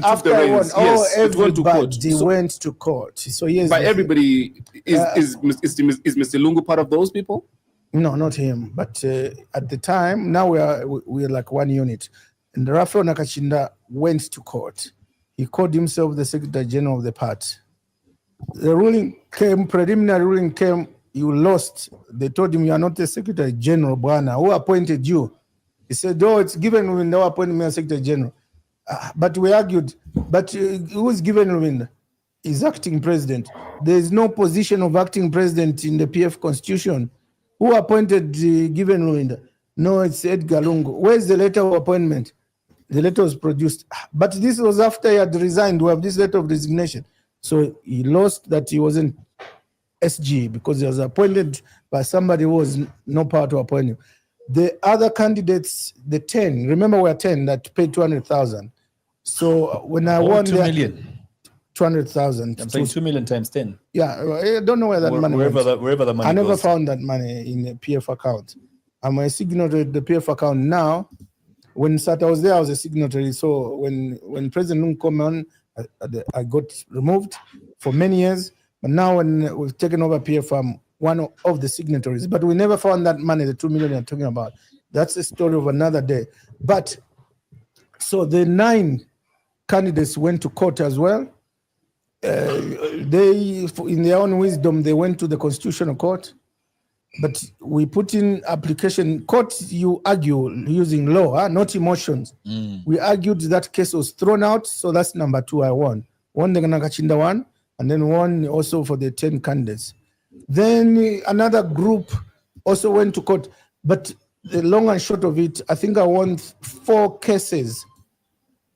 After the reins, yes, everybody went to court. So yes, but everybody is Mr. Lungu part of those people? No, not him. But at the time, now we're like one unit. And Raphael Nakachinda went to court. He called himself the Secretary General of the party. The ruling came, preliminary ruling came, you lost. They told him you are not the Secretary General, Bwana. Who appointed you? He said, oh, it's given when they appointed me as Secretary General. But we argued, but who is given when? Is acting president. There is no position of acting president in the PF constitution. Who appointed given Rwinda? No, it's Edgar Lungu. Where's the letter of appointment? The letter was produced. But this was after he had resigned. We have this letter of resignation. So he lost that he wasn't SG because he was appointed by somebody who was no power to appoint him. The other candidates, the 10, remember we are 10 that paid 200,000. So when I won 2 million. 200,000. I'm saying 2 million times 10. Yeah, I don't know where that money went. Wherever the money I never goes. found that money in the PF account. I'm a signatory to the PF account now. When Sata was there, I was a signatory. So when President Lungu came on, I got removed for many years. But now when we've taken over PF, I'm one of the signatories. But we never found that money, the 2 million you're talking about. That's a story of another day. But so the 9 candidates went to court as well. They, in their own wisdom, they went to the Constitutional Court. But we put in application. Court, you argue using law, not emotions. We argued that case was thrown out, so that's number 2 I won. Won the Nakachinda one, and then one also for the 10 candidates. Then another group also went to court. But the long and short of it, I think I won 4 cases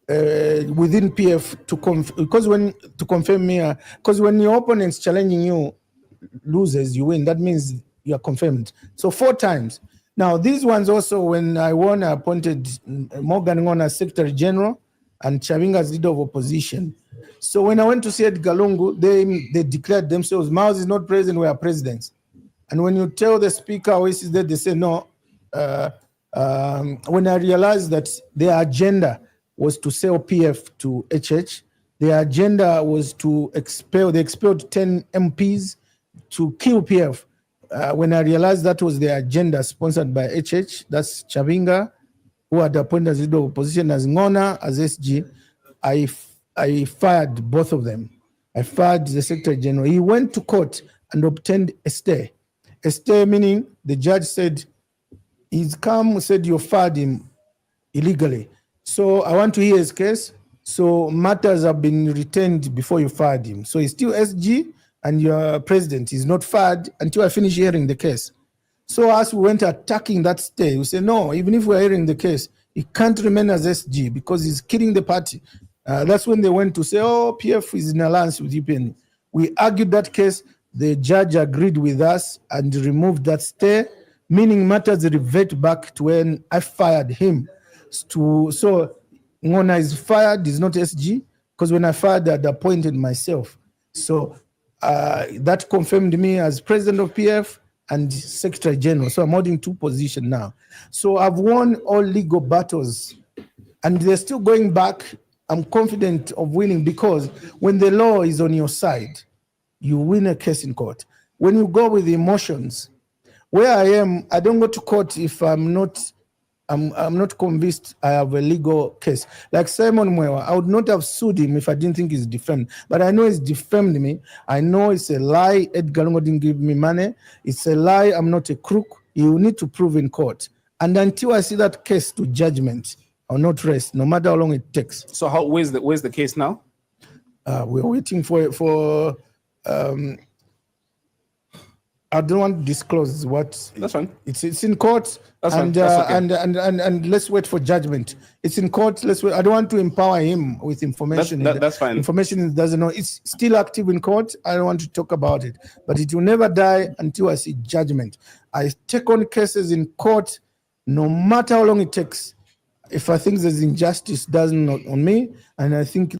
within PF to confirm me. Because when your opponent's challenging you loses, you win. That means you are confirmed. So 4 times. Now these ones also, when I won, I appointed Morgan Ngona as Secretary General and Chavinga as leader of opposition. So when I went to see Edgar Lungu, they declared themselves, Miles is not president, we are presidents. And when you tell the speaker who is there, they say no. When I realized that their agenda was to sell PF to HH, their agenda was to they expelled 10 MPs to kill PF. When I realized that was the agenda sponsored by HH, that's Chavinga, who had appointed as leader of opposition, as Ngona, as SG, I fired both of them. I fired the Secretary General. He went to court and obtained a stay. A stay meaning the judge said, he's come, said you fired him illegally. So I want to hear his case. So matters have been retained before you fired him. So he's still SG, and your president is not fired until I finish hearing the case. So as we went attacking that stay, we said, no, even if we're hearing the case, he can't remain as SG because he's killing the party. That's when they went to say, oh, PF is in alliance with UPND. We argued that case. The judge agreed with us and removed that stay, meaning matters revert back to when I fired him. So Ngona is fired, is not SG, because when I fired, I'd appointed myself. So that confirmed me as president of PF and Secretary General. So I'm holding 2 positions now. So I've won all legal battles, and they're still going back. I'm confident of winning because when the law is on your side, you win a case in court. When you go with emotions, where I am, I don't go to court if I'm not convinced I have a legal case. Like Simon Mwewa, I would not have sued him if I didn't think he's defamed. But I know he's defamed me. I know it's a lie. Edgar Lungu didn't give me money. It's a lie. I'm not a crook. You need to prove in court. And until I see that case to judgment, I'll not rest, no matter how long it takes. So where's the case now? We're waiting for I don't want to disclose what. That's fine. It's in court. That's and, fine. That's okay. and let's wait for judgment. It's in court. Let's wait. I don't want to empower him with information. That's fine. Information he doesn't know. It's still active in court. I don't want to talk about it, but it will never die until I see judgment. I take on cases in court, no matter how long it takes. If I think there's injustice, doesn't on me, and I think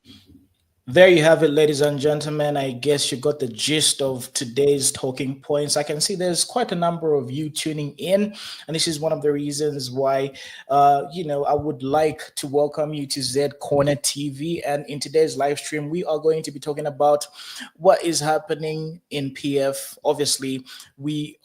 There you have it, ladies and gentlemen. I guess you got the gist of today's talking points. I can see there's quite a number of you tuning in, and this is one of the reasons why, I would like to welcome you to Z Corner TV. And in today's live stream, we are going to be talking about what is happening in PF. Obviously, we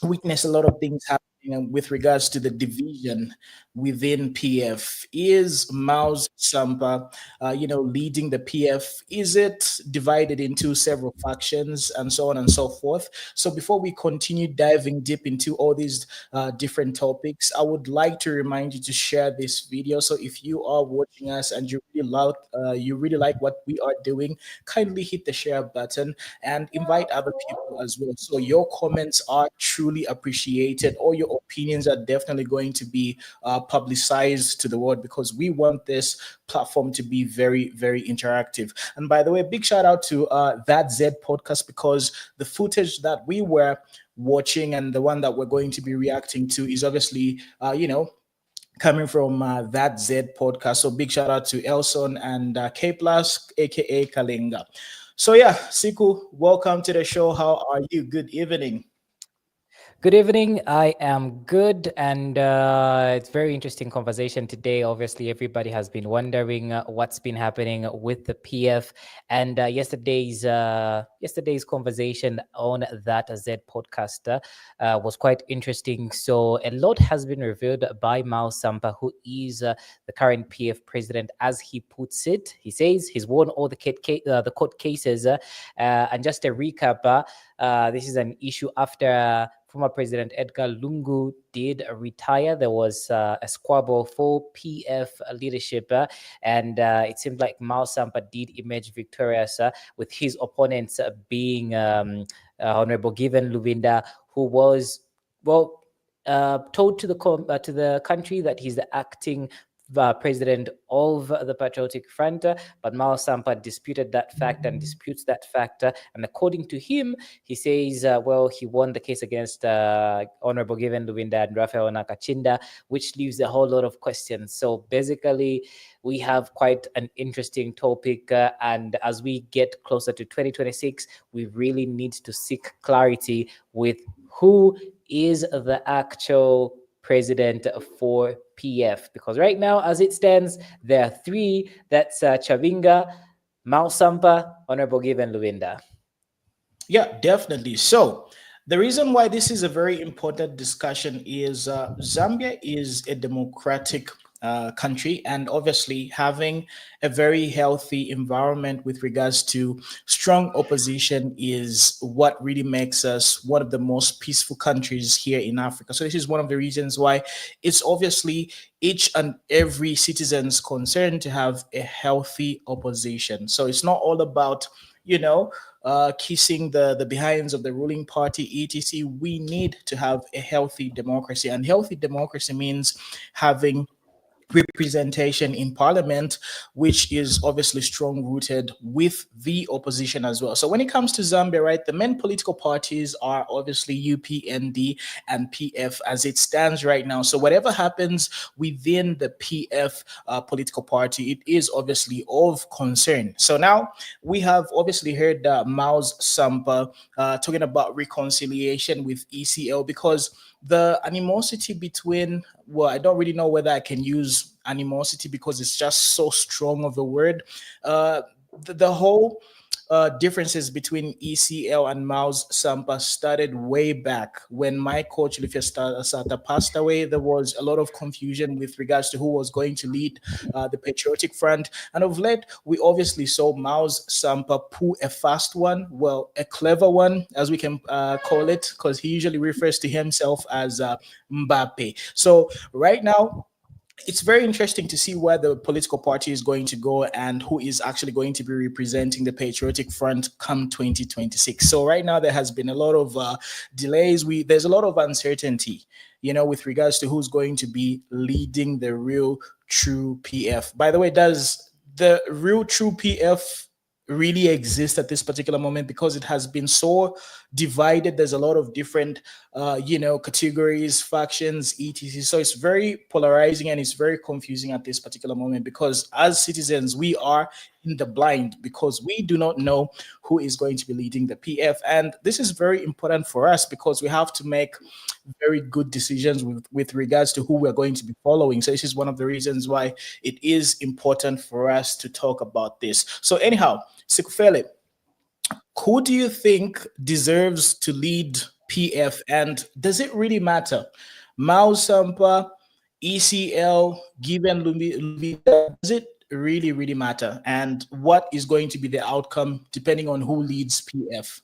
witness a lot of things happening with regards to the division within PF. Is Mao's Sampa, leading the PF? Is it divided into several factions and so on and so forth? So before we continue diving deep into all these different topics, I would like to remind you to share this video. So if you are watching us and you really like what we are doing, kindly hit the share button and invite other people as well. So your comments are truly appreciated. All your opinions are definitely going to be publicized to the world because we want this platform to be very, very interactive. And by the way, big shout out to That Z podcast because the footage that we were watching and the one that we're going to be reacting to is obviously, coming from That Z podcast. So big shout out to Elson and K Plus, aka Kalinga. So yeah, Siku, welcome to the show. How are you? Good evening. Good evening. I am good, and it's very interesting conversation today. Obviously, everybody has been wondering what's been happening with the PF, and yesterday's conversation on That Z podcast was quite interesting. So a lot has been revealed by Mao Sampa, who is the current PF president, as he puts it. He says he's won all the court cases, and just a recap. This is an issue after former President Edgar Lungu did retire. There was a squabble for PF leadership, and it seemed like Mao Sampa did emerge victorious, with his opponents being Honorable Given Luvinda, who was, told to the country that he's the acting president of the Patriotic Front, but Mao Sampa disputed that fact and disputes that fact. And according to him, he says, he won the case against Honorable Given Luvinda and Rafael Nakachinda, which leaves a whole lot of questions. So basically, we have quite an interesting topic. And as we get closer to 2026, we really need to seek clarity with who is the actual president for PF, because right now, as it stands, there are three. That's Chavinga, Mao Sampa, Honorable Given Luvinda. Yeah, definitely. So the reason why this is a very important discussion is Zambia is a democratic country, and obviously having a very healthy environment with regards to strong opposition is what really makes us one of the most peaceful countries here in Africa. So this is one of the reasons why it's obviously each and every citizen's concern to have a healthy opposition. So it's not all about, you know, kissing the behinds of the ruling party, etc. We need to have a healthy democracy, and healthy democracy means having representation in parliament, which is obviously strong rooted with the opposition as well. So when it comes to Zambia, right, the main political parties are obviously UPND and PF as it stands right now. So whatever happens within the PF political party, it is obviously of concern. So now we have obviously heard Mao's Sampa talking about reconciliation with ECL, because the animosity between, well, I don't really know whether I can use animosity because it's just so strong of a word. The whole differences between ECL and Mao's Sampa started way back when my coach Lufia Sata passed away. There was a lot of confusion with regards to who was going to lead the Patriotic Front. And of late, we obviously saw Mao's Sampa pull a fast one, well, a clever one, as we can call it, because he usually refers to himself as Mbappe. So right now, it's very interesting to see where the political party is going to go and who is actually going to be representing the Patriotic Front come 2026. So right now there has been a lot of delays. There's a lot of uncertainty, with regards to who's going to be leading the real true PF. By the way, does the real true PF really exist at this particular moment? Because it has been so divided. There's a lot of different, categories, factions, etc. So it's very polarizing and it's very confusing at this particular moment, because as citizens, we are in the blind because we do not know who is going to be leading the PF. And this is very important for us because we have to make very good decisions with regards to who we're going to be following. So this is one of the reasons why it is important for us to talk about this. So anyhow, Sikufele, who do you think deserves to lead PF, and does it really matter? Mao Sampa, ECL, Given Luvita, does it really matter? And what is going to be the outcome depending on who leads PF?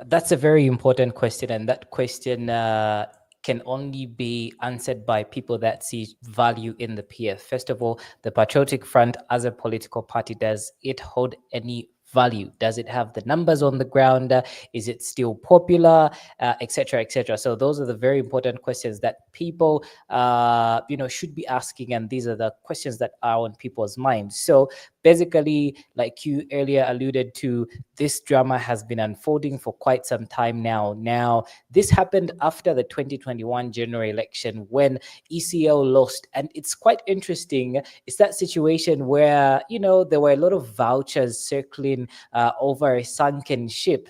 That's a very important question, and that question can only be answered by people that see value in the PF. First of all, the Patriotic Front as a political party, does it hold any value? Does it have the numbers on the ground? Is it still popular, etc., etc.? So those are the very important questions that people should be asking, and these are the questions that are on people's minds. So basically, like you earlier alluded to, this drama has been unfolding for quite some time now. This happened after the 2021 general election when ECL lost, and it's quite interesting. It's that situation where there were a lot of vouchers circling over a sunken ship.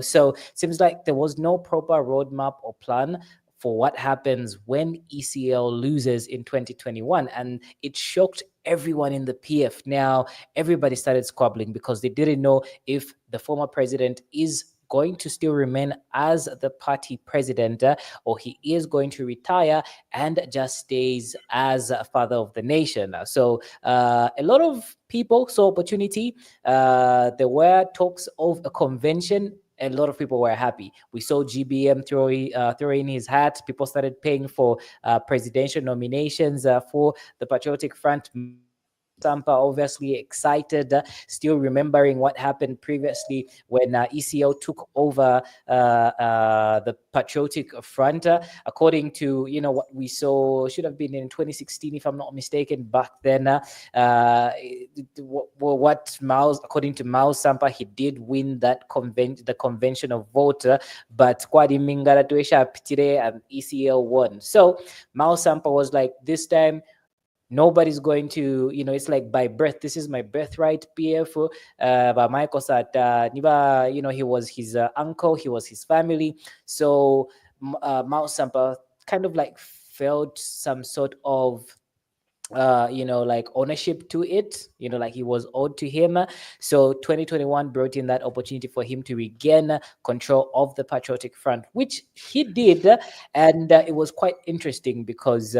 So seems like there was no proper roadmap or plan for what happens when ECL loses in 2021, and it shocked everyone in the PF. Now everybody started squabbling because they didn't know if the former president is going to still remain as the party president, or he is going to retire and just stays as a father of the nation. So a lot of people saw opportunity. There were talks of a convention. A lot of people were happy. We saw GBM throwing his hat. People started paying for presidential nominations for the Patriotic Front. Sampa obviously excited, still remembering what happened previously when ECL took over the Patriotic Front. According to what we saw, should have been in 2016, if I'm not mistaken. Back then, according to Mao Sampa, he did win that the conventional vote, but Kwadi Mingara Tuesha Pitire and ECL won. So Mao Sampa was like, this time nobody's going to, it's like by birth, this is my birthright, PF. But Michael said, he was his uncle, he was his family. So Mao Sampa kind of like felt some sort of like ownership to it, like he was owed to him. So 2021 brought in that opportunity for him to regain control of the Patriotic Front, which he did. And it was quite interesting because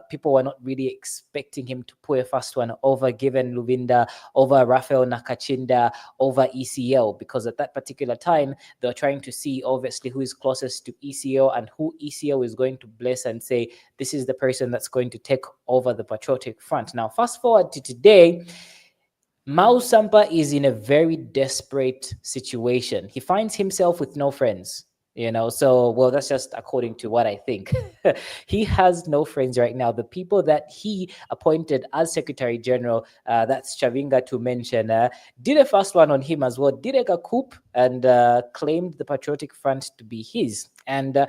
people were not really expecting him to pull a fast one over Given Luvinda, over Rafael Nakachinda, over ECL, because at that particular time they were trying to see obviously who is closest to ECL and who ECL is going to bless and say, this is the person that's going to take over the Patriotic Front. Now, fast forward to today, Mao Sampa is in a very desperate situation. He finds himself with no friends. So, well, that's just according to what I think. He has no friends right now. The people that he appointed as Secretary General, that's Chavinga to mention, did a first one on him as well, did a coup and claimed the Patriotic Front to be his. And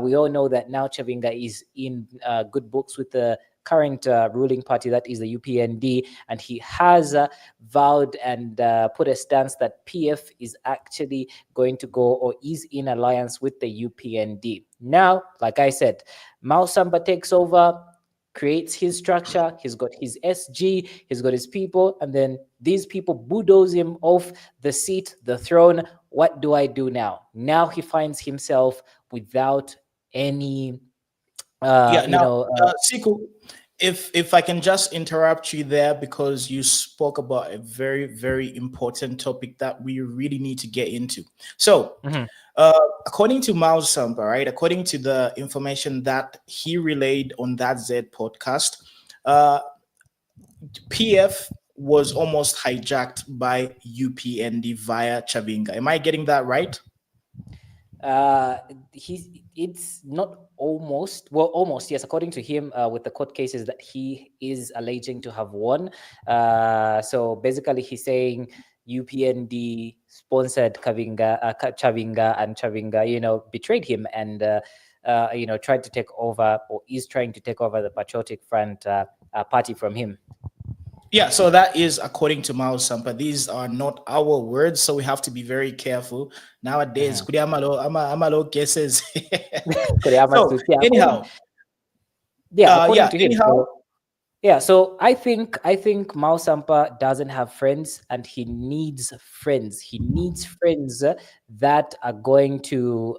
we all know that now Chavinga is in good books with the current ruling party, that is the UPND, and he has vowed and put a stance that PF is actually going to go, or is in alliance with the UPND. Now, like I said, Mao Sampa takes over, creates his structure, he's got his SG, he's got his people, and then these people bulldoze him off the seat, the throne. What do I do now? Now he finds himself without any Siku, if I can just interrupt you there, because you spoke about a very, very important topic that we really need to get into. So, according to Mao Sampa, right, according to the information that he relayed on that Z podcast, PF was almost hijacked by UPND via Chavinga. Am I getting that right? It's not almost, well, almost, yes, according to him, with the court cases that he is alleging to have won. So basically he's saying UPND sponsored Chavinga, and Chavinga, betrayed him and tried to take over, or is trying to take over, the Patriotic Front party from him. Yeah, so that is according to Mao Sampa. These are not our words, so we have to be very careful nowadays. Kuri amalo guesses. So anyhow, according to him. anyhow. So I think Mao Sampa doesn't have friends, and he needs friends. He needs friends that are going to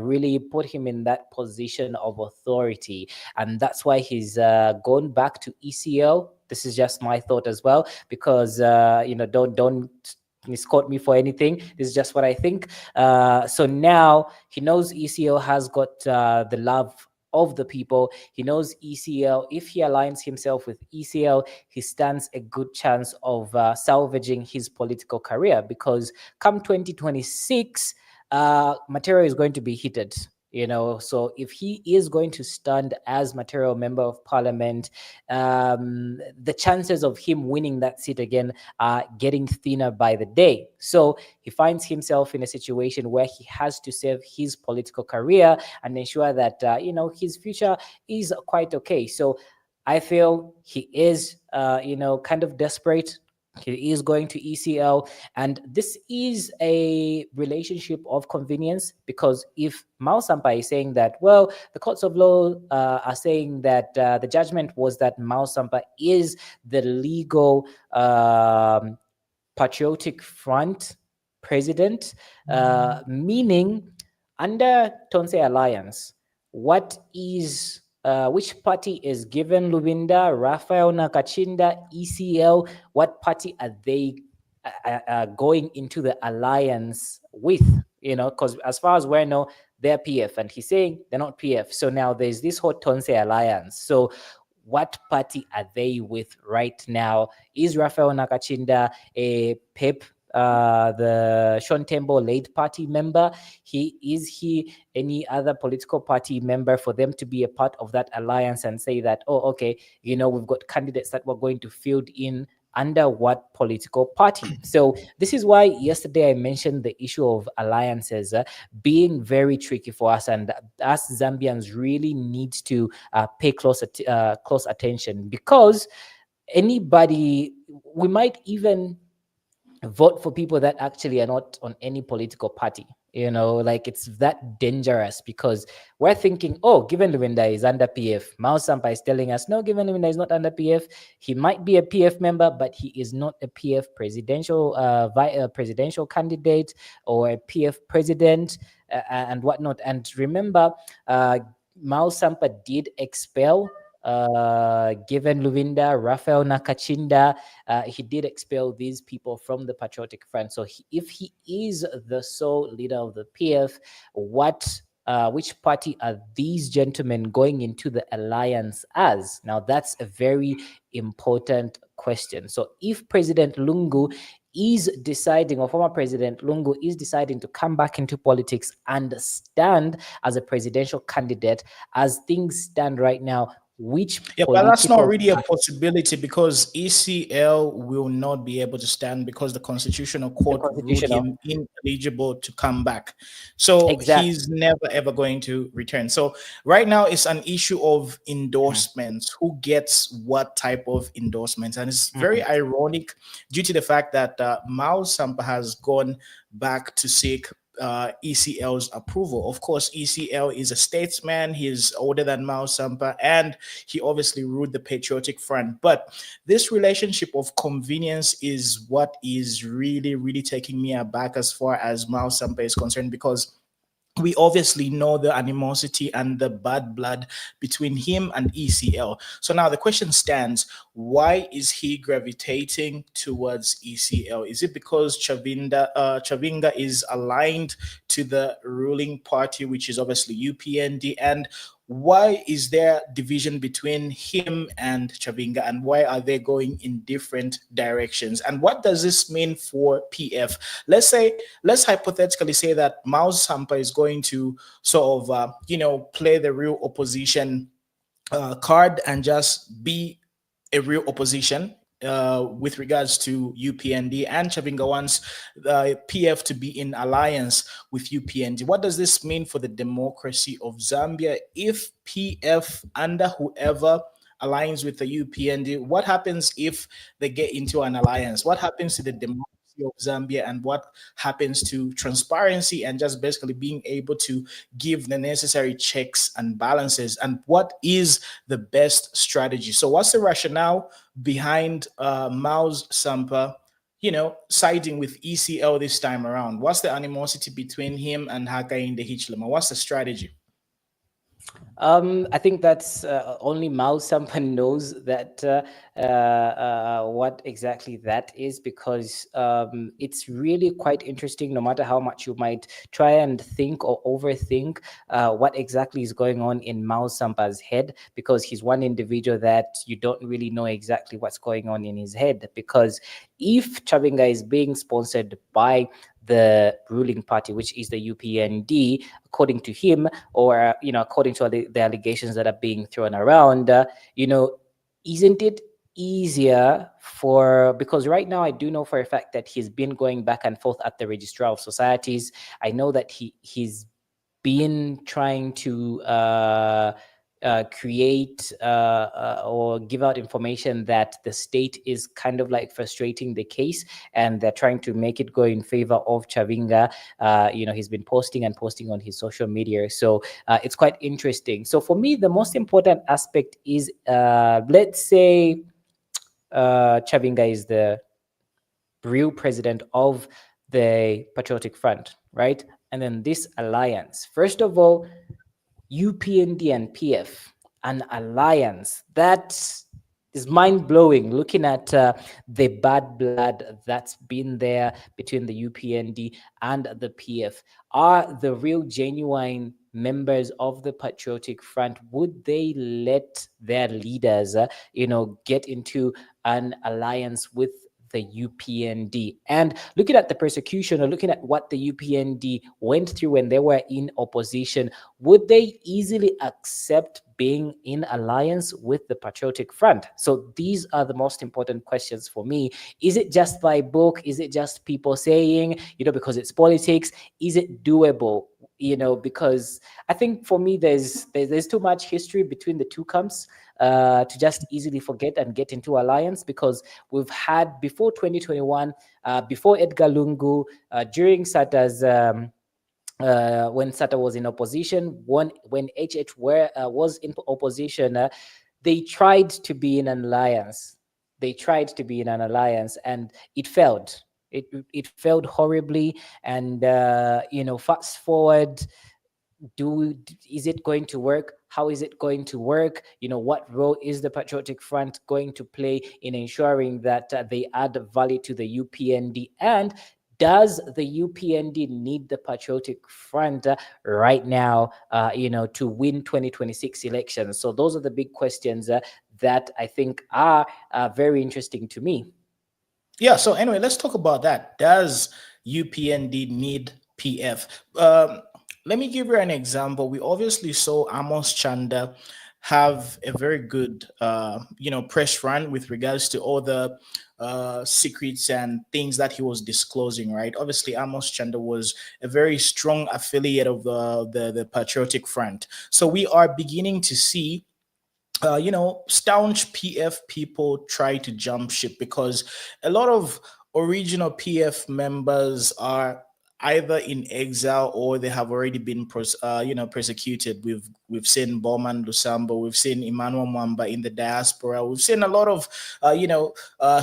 really put him in that position of authority, and that's why he's gone back to ECL. This is just my thought as well, because don't misquote me for anything. This is just what I think. So now he knows ECL has got the love of the people. He knows ECL. If he aligns himself with ECL, he stands a good chance of salvaging his political career, because come 2026, material is going to be heated. So if he is going to stand as material member of parliament, the chances of him winning that seat again are getting thinner by the day. So he finds himself in a situation where he has to save his political career and ensure that his future is quite okay. So I feel he is kind of desperate. He is going to ECL, and this is a relationship of convenience, because if Mao Sampa is saying that, well, the courts of law are saying that the judgment was that Mao Sampa is the legal Patriotic Front president, meaning under Tonse Alliance, which party is given Lubinda, Raphael Nakachinda, ECL? What party are they going into the alliance with? Because as far as we know, they're PF, and he's saying they're not PF. So now there's this whole Tonse Alliance. So what party are they with right now? Is Raphael Nakachinda a PEP, the Sean Tembo late party member? Is he any other political party member for them to be a part of that alliance and say that, oh, okay, we've got candidates that we're going to field in under what political party? So this is why yesterday I mentioned the issue of alliances being very tricky for us, and us Zambians really need to pay close attention, because we might even vote for people that actually are not on any political party. It's that dangerous, because we're thinking, oh, Given Luwinda is under PF. Mao Sampa is telling us, no, Given Luwinda is not under PF. He might be a PF member, but he is not a PF presidential candidate or a PF president and whatnot. And remember, Mao Sampa did expel Given Luwinda, Raphael Nakachinda. He did expel these people from the Patriotic Front. So if he is the sole leader of the PF, which party are these gentlemen going into the alliance as? Now, that's a very important question. So if President Lungu is deciding, or former President Lungu is deciding, to come back into politics and stand as a presidential candidate, as things stand right now, but that's not really a possibility, because ECL will not be able to stand, because the Constitutional Court ruled him ineligible to come back. So he's never ever going to return. So right now it's an issue of endorsements. Who gets what type of endorsements? And it's very ironic, due to the fact that Mao Sampa has gone back to seek ECL's approval. Of course, ECL is a statesman. He's older than Mao Sampa, and he obviously ruled the Patriotic Front. But this relationship of convenience is what is really, really taking me aback as far as Mao Sampa is concerned, because we obviously know the animosity and the bad blood between him and ECL. So now the question stands, why is he gravitating towards ECL? Is it because Chavinga is aligned to the ruling party, which is obviously UPND? And why is there division between him and Chavinga, and why are they going in different directions? And what does this mean for PF? Let's hypothetically say that Mao Sampa is going to sort of, play the real opposition card and just be a real opposition with regards to UPND, and Chavinga wants PF to be in alliance with UPND. What does this mean for the democracy of Zambia if PF, under whoever aligns with the UPND, what happens if they get into an alliance? What happens to the democracy of Zambia, and what happens to transparency and just basically being able to give the necessary checks and balances? And what is the best strategy? So what's the rationale behind Mao's Sampa, siding with ECL this time around? What's the animosity between him and Hakainde Hichilema? What's the strategy? I think that's only Mao Sampa knows that what exactly that is, because it's really quite interesting. No matter how much you might try and think or overthink what exactly is going on in Mao Sampa's head, because he's one individual that you don't really know exactly what's going on in his head. Because if Chavinga is being sponsored by the ruling party, which is the UPND, according to him, or according to the allegations that are being thrown around, isn't it easier because right now I do know for a fact that he's been going back and forth at the Registrar of Societies. I know that he's been trying to create or give out information that the state is kind of like frustrating the case, and they're trying to make it go in favor of Chavinga. He's been posting on his social media, so it's quite interesting. So for me, the most important aspect is, let's say Chavinga is the real president of the Patriotic Front, right? And then this alliance, first of all, UPND and PF, an alliance that is mind-blowing, looking at the bad blood that's been there between the UPND and the PF. Are the real genuine members of the Patriotic Front, would they let their leaders get into an alliance with the UPND? And looking at the persecution, or looking at what the UPND went through when they were in opposition, would they easily accept being in alliance with the Patriotic Front? So these are the most important questions for me. Is it just by book? Is it just people saying, because it's politics? Is it doable? Because I think for me, there's too much history between the two camps to just easily forget and get into alliance, because we've had before 2021, before Edgar Lungu, during Sata's when Sata was in opposition, when HH was in opposition, they tried to be in an alliance. And it failed. It failed horribly. And fast forward, is it going to work? How is it going to work? What role is the Patriotic Front going to play in ensuring that they add value to the UPND? And does the UPND need the Patriotic Front right now, to win 2026 elections? So those are the big questions that I think are very interesting to me. Yeah. So anyway, let's talk about that. Does UPND need PF? Let me give you an example. We obviously saw Amos Chanda have a very good, press run with regards to all the secrets and things that he was disclosing, right? Obviously, Amos Chanda was a very strong affiliate of the Patriotic Front. So we are beginning to see staunch PF people try to jump ship, because a lot of original PF members are either in exile or they have already been persecuted. We've seen Bowman Lusambo, we've seen Emmanuel Mwamba in the diaspora, we've seen a lot of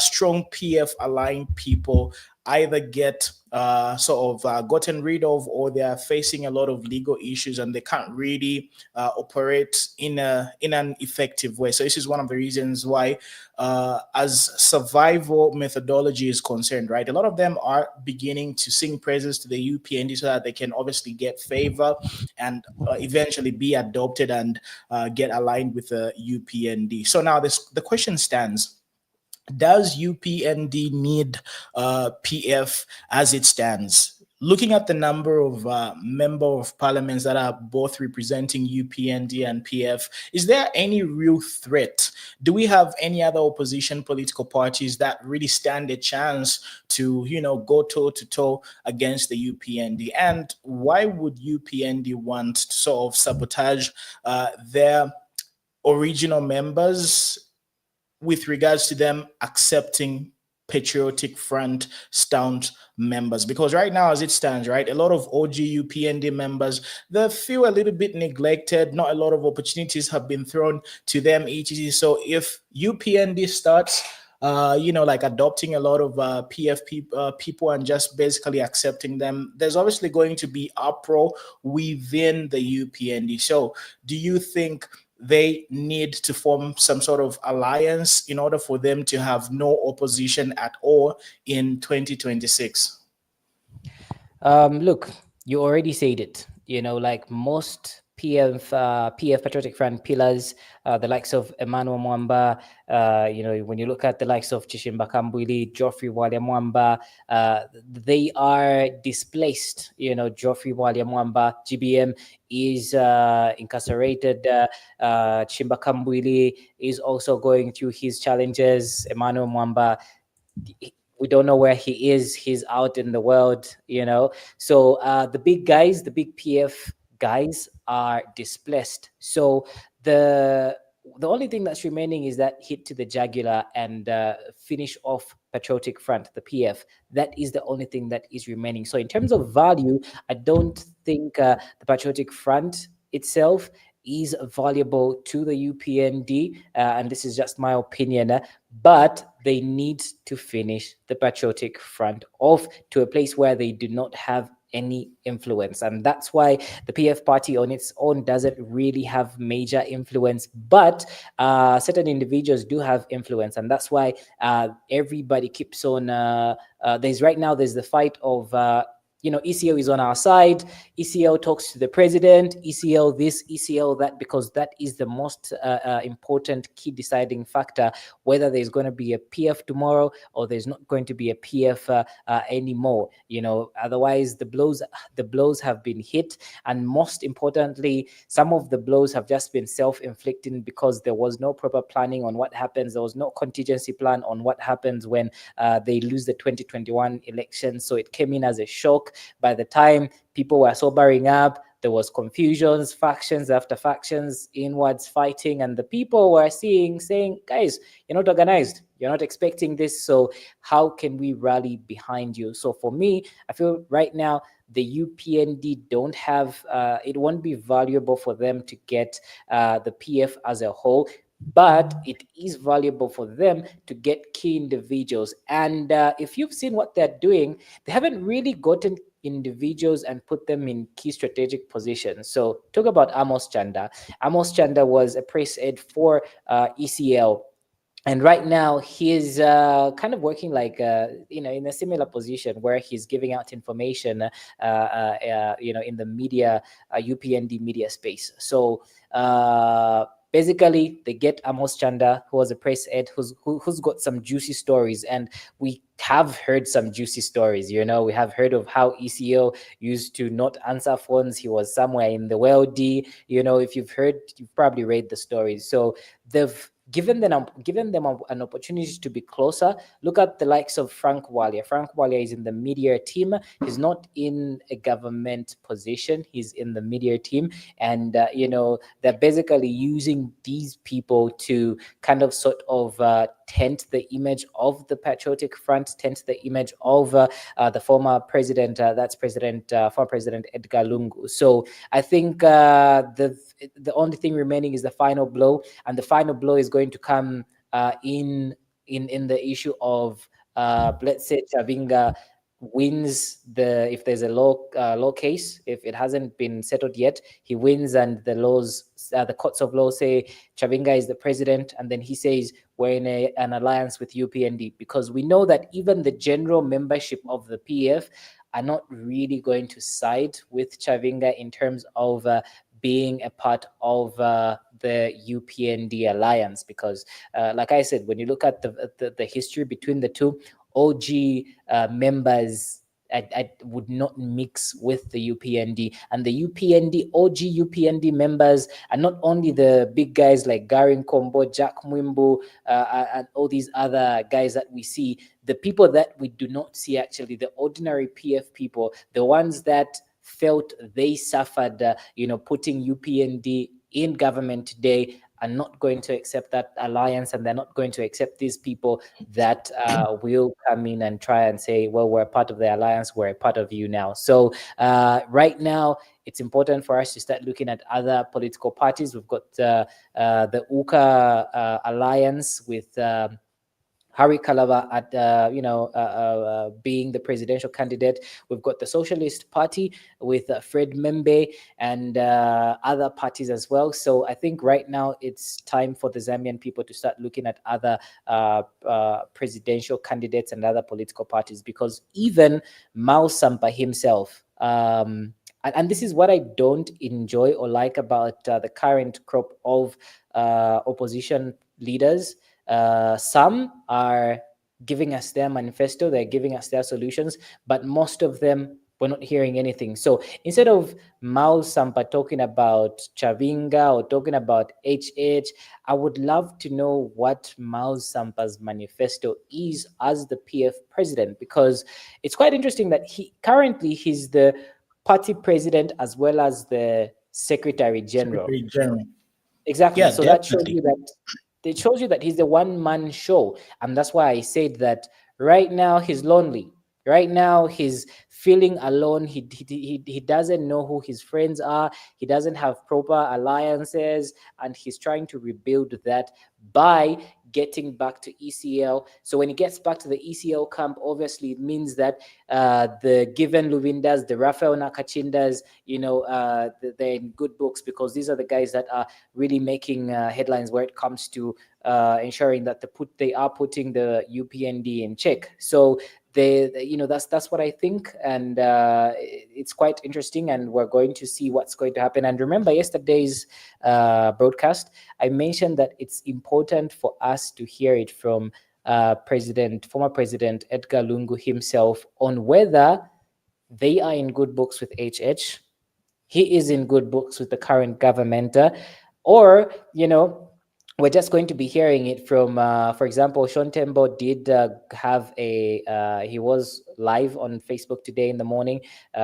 strong PF aligned people either get gotten rid of, or they are facing a lot of legal issues and they can't really operate in an effective way. So this is one of the reasons why, as survival methodology is concerned, right, a lot of them are beginning to sing praises to the UPND so that they can obviously get favor and eventually be adopted and get aligned with the UPND. So now the question stands: does UPND need PF as it stands? looking at the number of member of parliaments that are both representing UPND and PF, is there any real threat? Do we have any other opposition political parties that really stand a chance to, go toe to toe against the UPND? And why would UPND want to sort of sabotage their original members with regards to them accepting Patriotic Front stand members? Because right now, as it stands, right, a lot of OG UPND members, they feel a little bit neglected. Not a lot of opportunities have been thrown to them, etc. So if UPND starts like adopting a lot of PFP people and just basically accepting them, there's obviously going to be uproar within the UPND. So do you think they need to form some sort of alliance in order for them to have no opposition at all in 2026? Look, you already said it. Like most PF Patriotic Front pillars, the likes of Emmanuel Mwamba, when you look at the likes of Chishimba Kambwili, Geoffrey Wale Mwamba, they are displaced. Geoffrey Wale Mwamba, GBM, is incarcerated. Chimba Kambwili is also going through his challenges. Emmanuel Mwamba, we don't know where he is. He's out in the world, So the big guys, the big PF guys, are displaced. So the only thing that's remaining is that hit to the jugular and finish off Patriotic Front, the PF. That is the only thing that is remaining. So in terms of value, I don't think the Patriotic Front itself is valuable to the UPND, and this is just my opinion, but they need to finish the Patriotic Front off to a place where they do not have any influence. And that's why the PF party on its own doesn't really have major influence, but certain individuals do have influence. And that's why everybody keeps on, there's the fight of, ECL is on our side. ECL talks to the president, ECL this, ECL that, because that is the most important key deciding factor, whether there's going to be a PF tomorrow or there's not going to be a PF anymore. Otherwise the blows have been hit. And most importantly, some of the blows have just been self-inflicting because there was no proper planning on what happens. There was no contingency plan on what happens when they lose the 2021 election. So it came in as a shock. By the time people were sobering up, there was confusions, factions after factions, inwards fighting, and the people were saying, guys, you're not organized, you're not expecting this, so how can we rally behind you? So for me, I feel right now the UPND don't have, it won't be valuable for them to get the PF as a whole, but it is valuable for them to get key individuals. And if you've seen what they're doing, they haven't really gotten individuals and put them in key strategic positions. So talk about Amos Chanda. Amos Chanda was a press aide for ECL. And right now he's kind of working like, in a similar position where he's giving out information, in the media, UPND media space. So basically, they get Amos Chanda, who was a press aide, who's got some juicy stories, and we have heard some juicy stories. We have heard of how ECO used to not answer phones. He was somewhere in the world. If you've heard, you've probably read the stories. So they've given them an opportunity to be closer. Look at the likes of Frank Walia. Frank Walia is in the media team. He's not in a government position. He's in the media team. And, they're basically using these people to kind of sort of tent the image of the Patriotic Front, tent the image of the former president, former President Edgar Lungu. So I think the only thing remaining is the final blow, and the final blow is going to come in the issue of let's say Chavinga wins if there's a law case, if it hasn't been settled yet, he wins, and the courts of law say Chavinga is the president, and then he says we're in an alliance with UPND, because we know that even the general membership of the PF are not really going to side with Chavinga in terms of being a part of the UPND alliance, because like I said, when you look at the history between the two, OG members I would not mix with the UPND. And the UPND, OG UPND members, and not only the big guys like Garin Kombo, Jack Mwimbu, and all these other guys that we see, the people that we do not see, actually, the ordinary PF people, the ones that felt they suffered, putting UPND in government today, are not going to accept that alliance, and they're not going to accept these people that will come in and try and say, well, we're part of the alliance, we're a part of you now. So right now, it's important for us to start looking at other political parties. We've got the UKA alliance with Harry Kalaba at being the presidential candidate. We've got the Socialist Party with Fred Membe and other parties as well. So I think right now it's time for the Zambian people to start looking at other presidential candidates and other political parties, because even Mao Sampa himself, and this is what I don't enjoy or like about the current crop of opposition leaders. Some are giving us their manifesto, they're giving us their solutions, but most of them, we're not hearing anything. So instead of Mao Sampa talking about Chavinga or talking about HH, I would love to know what Mao Sampa's manifesto is as the PF president, because it's quite interesting that he's the party president as well as the secretary general. Secretary General. Exactly. Yeah, So definitely. it shows you that he's a one-man show. And that's why I said that right now he's lonely. Right now he's feeling alone. He doesn't know who his friends are. He doesn't have proper alliances, and he's trying to rebuild that by getting back to ECL. So when he gets back to the ECL camp, obviously it means that the Given Luvindas, the Rafael Nakachindas, they're in good books, because these are the guys that are really making headlines where it comes to ensuring that they are putting the UPND in check. So that's what I think, and it's quite interesting, and we're going to see what's going to happen. And remember yesterday's broadcast, I mentioned that it's important for us to hear it from former President Edgar Lungu himself on whether they are in good books with HH, he is in good books with the current government, or we're just going to be hearing it from, for example, Sean Tembo did have he was live on Facebook today in the morning.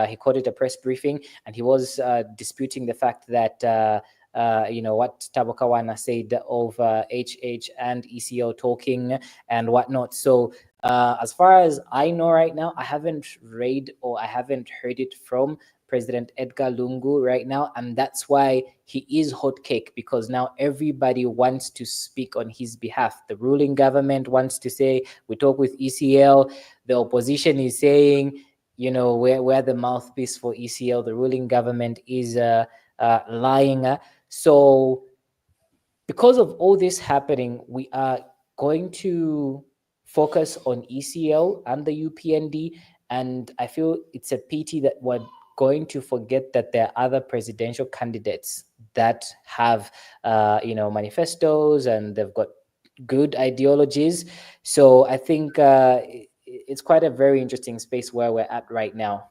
He called it a press briefing, and he was disputing the fact that, what Tabo Kawana said of HH and ECO talking and whatnot. So as far as I know right now, I haven't read or I haven't heard it from President Edgar Lungu right now, and that's why he is hot cake, because now everybody wants to speak on his behalf. The ruling government wants to say, we talk with ECL. The opposition is saying, we're the mouthpiece for ECL. The ruling government is lying. So because of all this happening, we are going to focus on ECL and the UPND, and I feel it's a pity that we're going to forget that there are other presidential candidates that have manifestos, and they've got good ideologies. So I think it's quite a very interesting space where we're at right now.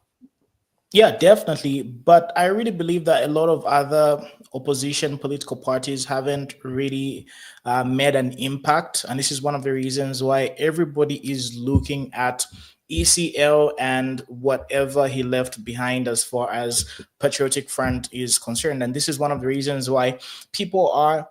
Yeah, definitely. But I really believe that a lot of other opposition political parties haven't really made an impact. And this is one of the reasons why everybody is looking at ECL and whatever he left behind as far as Patriotic Front is concerned. And this is one of the reasons why people are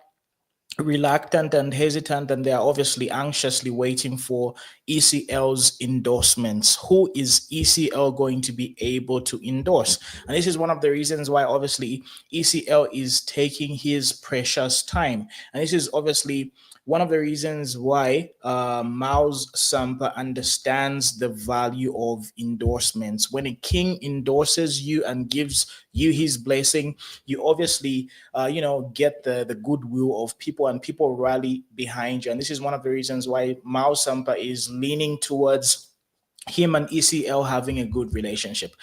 reluctant and hesitant, and they are obviously anxiously waiting for ECL's endorsements. Who is ECL going to be able to endorse? And this is one of the reasons why obviously ECL is taking his precious time. And this is obviously one of the reasons why Mao's Sampa understands the value of endorsements. When a king endorses you and gives you his blessing, you obviously get the goodwill of people, and people rally behind you. And this is one of the reasons why Mao Sampa is leaning towards him and ECL having a good relationship.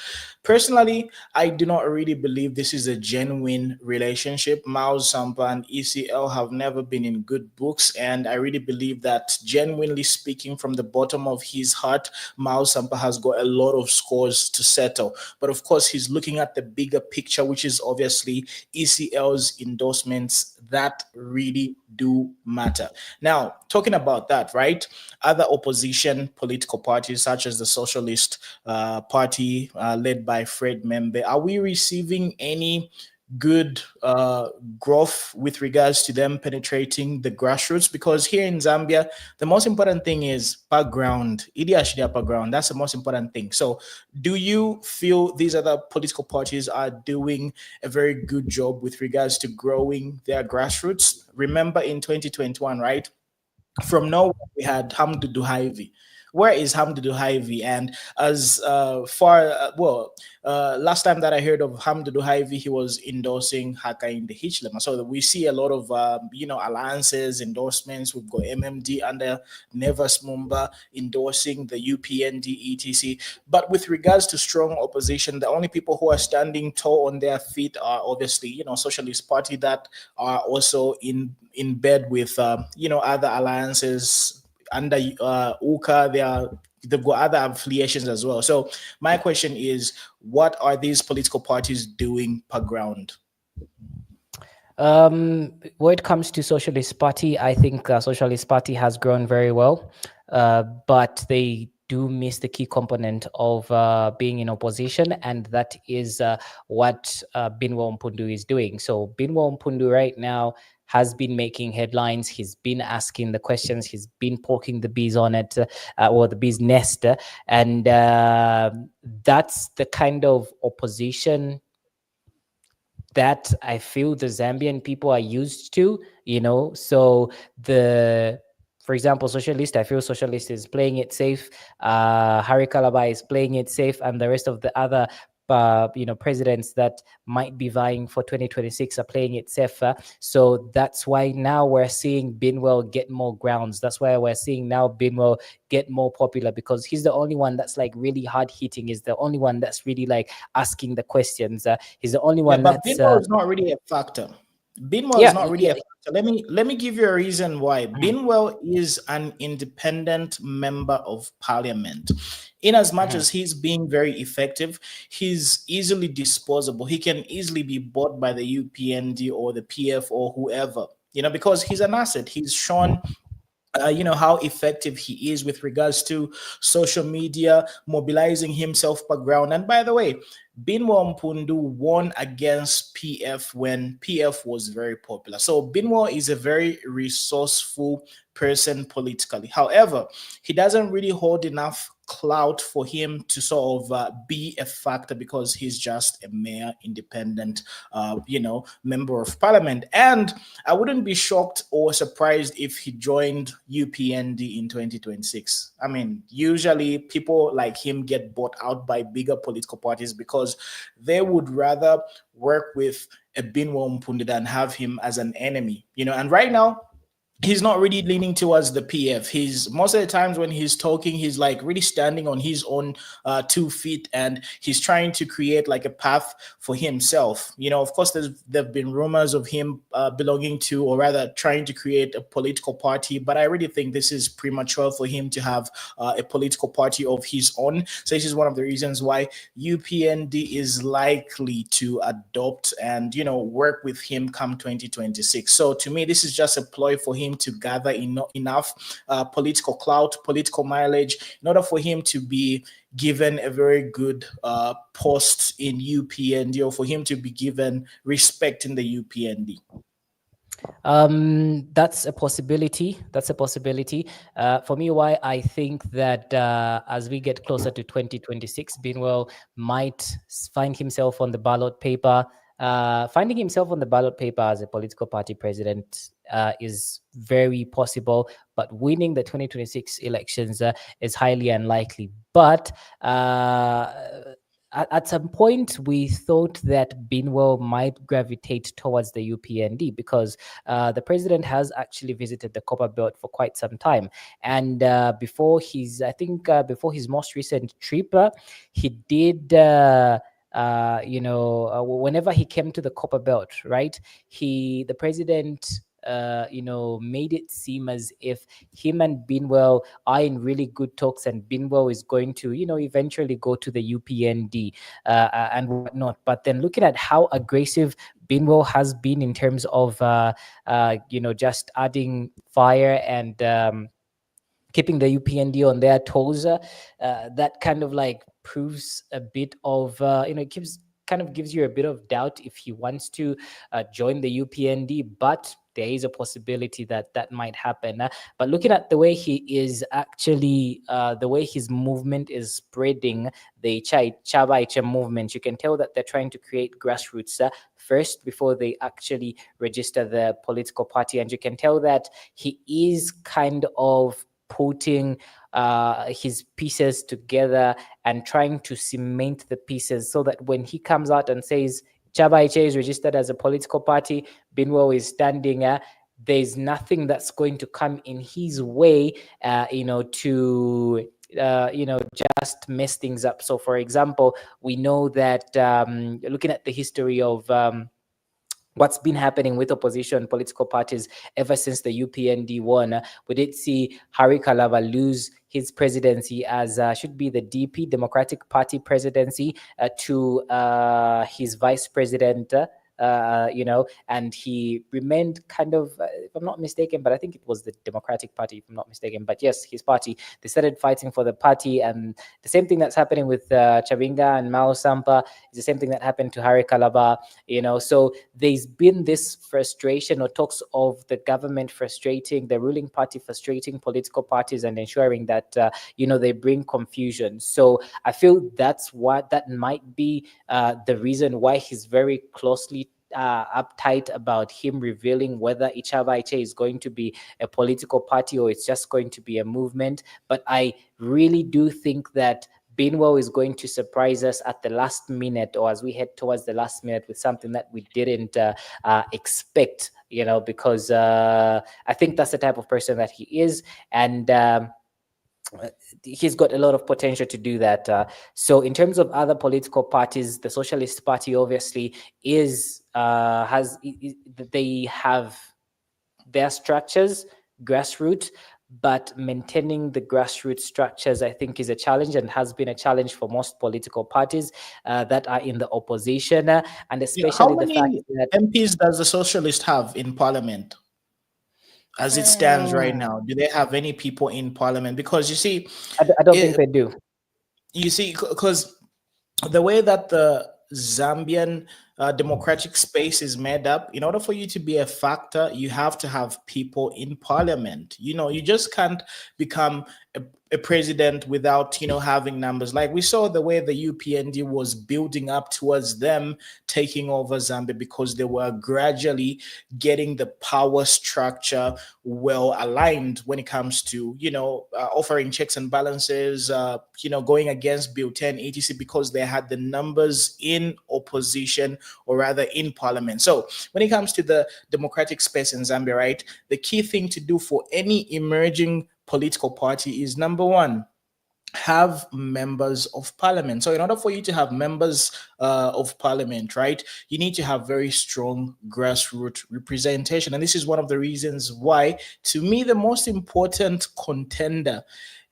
Personally, I do not really believe this is a genuine relationship. Mao Sampa and ECL have never been in good books, and I really believe that, genuinely speaking, from the bottom of his heart, Mao Sampa has got a lot of scores to settle. But of course, he's looking at the bigger picture, which is obviously ECL's endorsements that really do matter. Now, talking about that, right? Other opposition political parties, such as the Socialist Party, led by Fred Membe, are we receiving any good growth with regards to them penetrating the grassroots? Because here in Zambia, the most important thing is background. Idi Ashida background. That's the most important thing. So, do you feel these other political parties are doing a very good job with regards to growing their grassroots? Remember in 2021, right? From nowhere we had Hamdu Duhaivi. Where is Hamdu Duhaivi? And as far last time that I heard of Hamdu Duhaivi, he was endorsing Hakainde Hichilema. So we see a lot of alliances, endorsements. We've got MMD under Nevas Mumba endorsing the UPND etc. But with regards to strong opposition, the only people who are standing tall on their feet are obviously Socialist Party, that are also in bed with other alliances under UCA. They've got other affiliations as well. So my question is, what are these political parties doing per ground? When it comes to Socialist Party, I think Socialist Party has grown very well, but they do miss the key component of being in opposition, and that is what Binwo Mpundu is doing. So Binwo Mpundu right now has been making headlines. He's been asking the questions. He's been poking the bees on it, or the bees nest, and that's the kind of opposition that I feel the Zambian people are used to, So for example, Socialist, I feel Socialist is playing it safe. Harry Calabar is playing it safe, and the rest of the other presidents that might be vying for 2026 are playing it safer. So that's why now we're seeing Binwell get more grounds. That's why we're seeing now Binwell get more popular, because he's the only one that's like really hard hitting. He's the only one that's really like asking the questions. He's the only one But that's Binwell is not really a factor. Binwell is yeah, not really a factor. Let me give you a reason why. Binwell is an independent member of parliament. In as much as he's being very effective, he's easily disposable. He can easily be bought by the UPND or the PF or whoever, because he's an asset. He's shown how effective he is with regards to social media, mobilizing himself per ground. And by the way, Binwo Mpundu won against PF when PF was very popular. So Binwo is a very resourceful person politically. However, he doesn't really hold enough clout for him to sort of be a factor, because he's just a mere independent, member of parliament. And I wouldn't be shocked or surprised if he joined UPND in 2026. I mean, usually people like him get bought out by bigger political parties because they would rather work with a Binwo Mpundi than have him as an enemy, And right now, he's not really leaning towards the PF. He's most of the times when he's talking, he's like really standing on his own 2 feet, and he's trying to create like a path for himself. Of course, there've been rumors of him belonging to, or rather trying to create a political party, but I really think this is premature for him to have a political party of his own. So this is one of the reasons why UPND is likely to adopt and work with him come 2026. So to me, this is just a ploy for him to gather enough political clout, political mileage, in order for him to be given a very good post in UPND, or for him to be given respect in the UPND. That's a possibility. For me, why I think that as we get closer to 2026, Binwell might find himself on the ballot paper. Finding himself on the ballot paper as a political party president is very possible, but winning the 2026 elections is highly unlikely. But at some point we thought that Binwell might gravitate towards the UPND because the president has actually visited the Copper Belt for quite some time, and before his most recent trip, he did. Whenever he came to the Copper Belt, right? The president made it seem as if him and Binwell are in really good talks, and Binwell is going to, eventually go to the UPND and whatnot. But then looking at how aggressive Binwell has been in terms of, just adding fire and keeping the UPND on their toes, that kind of like proves a bit of, it gives you a bit of doubt if he wants to join the UPND, but there is a possibility that that might happen. But looking at the way he is actually, the way his movement is spreading, the Chaba Iche movement, you can tell that they're trying to create grassroots first before they actually register the political party. And you can tell that he is kind of putting his pieces together and trying to cement the pieces so that when he comes out and says Chaba Iche is registered as a political party, Binwell is standing, there's nothing that's going to come in his way, to just mess things up. So for example, we know that looking at the history of what's been happening with opposition political parties ever since the UPND won. We did see Hari Kalava lose his presidency as should be the DP, Democratic Party presidency, to his vice president. And he remained kind of, if I'm not mistaken, but I think it was the Democratic Party, if I'm not mistaken. But yes, his party, they started fighting for the party. And the same thing that's happening with Chavinga and Mao Sampa is the same thing that happened to Hari Kalaba, So there's been this frustration or talks of the government frustrating, the ruling party frustrating political parties and ensuring that, they bring confusion. So I feel that might be the reason why he's very closely uptight about him revealing whether Ichaba Iche is going to be a political party or it's just going to be a movement. But I really do think that Binwell is going to surprise us at the last minute, or as we head towards the last minute, with something that we didn't expect, because I think that's the type of person that he is. And he's got a lot of potential to do that. So in terms of other political parties, the Socialist Party obviously they have their structures, grassroots, but maintaining the grassroots structures, I think, is a challenge and has been a challenge for most political parties that are in the opposition, and especially How the fact many that MPs does the Socialist have in Parliament? As it stands right now, do they have any people in Parliament? Because you see, I don't think they do. Because the way that the Zambian democratic space is made up, in order for you to be a factor, you have to have people in parliament. You just can't become a president without, having numbers. Like we saw the way the UPND was building up towards them taking over Zambia, because they were gradually getting the power structure well aligned when it comes to, offering checks and balances, going against Bill 10, etc., because they had the numbers in opposition, or rather in parliament. So when it comes to the democratic space in Zambia, right, the key thing to do for any emerging political party is, number one, have members of parliament. So in order for you to have members of parliament, right, you need to have very strong grassroots representation. And this is one of the reasons why, to me, the most important contender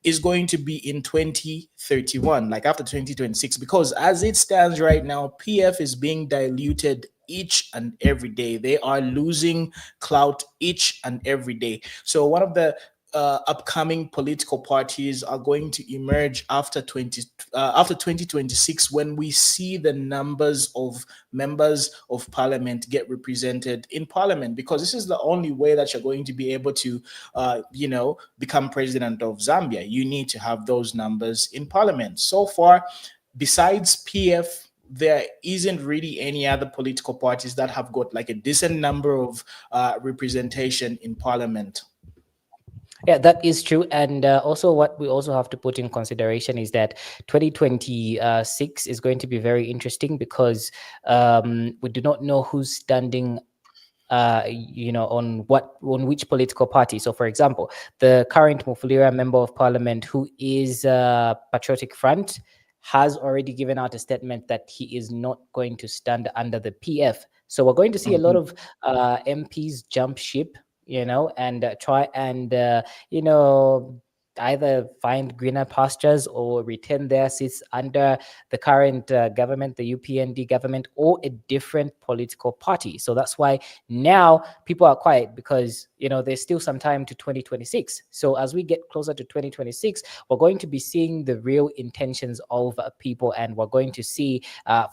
is going to be in 2031, like after 2026, because as it stands right now, PF is being diluted each and every day. They are losing clout each and every day. So one of the upcoming political parties are going to emerge after 2026, when we see the numbers of members of parliament get represented in parliament, because this is the only way that you're going to be able to become president of Zambia. You need to have those numbers in parliament. So far, besides PF, there isn't really any other political parties that have got like a decent number of representation in parliament. Yeah, that is true. And also, what we also have to put in consideration is that 2026 is going to be very interesting because we do not know who's standing on which political party. So, for example, the current Mufulira member of parliament, who is Patriotic Front, has already given out a statement that he is not going to stand under the PF. So we're going to see a lot Mhm. of MPs jump ship, and try and either find greener pastures or retain their seats under the current government, the UPND government, or a different political party. So that's why now people are quiet, because there's still some time to 2026. So as we get closer to 2026, we're going to be seeing the real intentions of people, and we're going to see,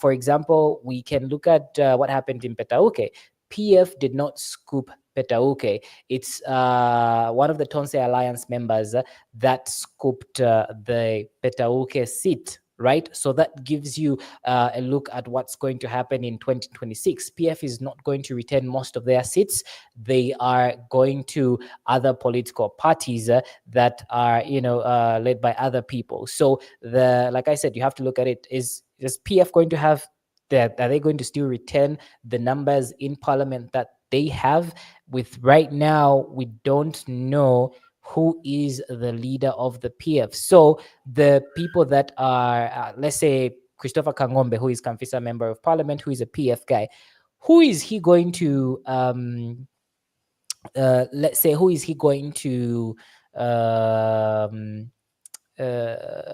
for example, we can look at what happened in Petauke. PF did not scoop Petauke. It's one of the Tonse Alliance members that scooped the Petauke seat, right? So that gives you a look at what's going to happen in 2026. PF is not going to retain most of their seats. They are going to other political parties that are, led by other people. So like I said, you have to look at it. Is PF going to have that? Are they going to still retain the numbers in parliament that they have? With right now, we don't know who is the leader of the PF. So the people that are, let's say, Christopher Kangombe, who is Kamfisa member of parliament, who is a PF guy, who is he going to, let's say, who is he going to, um, uh,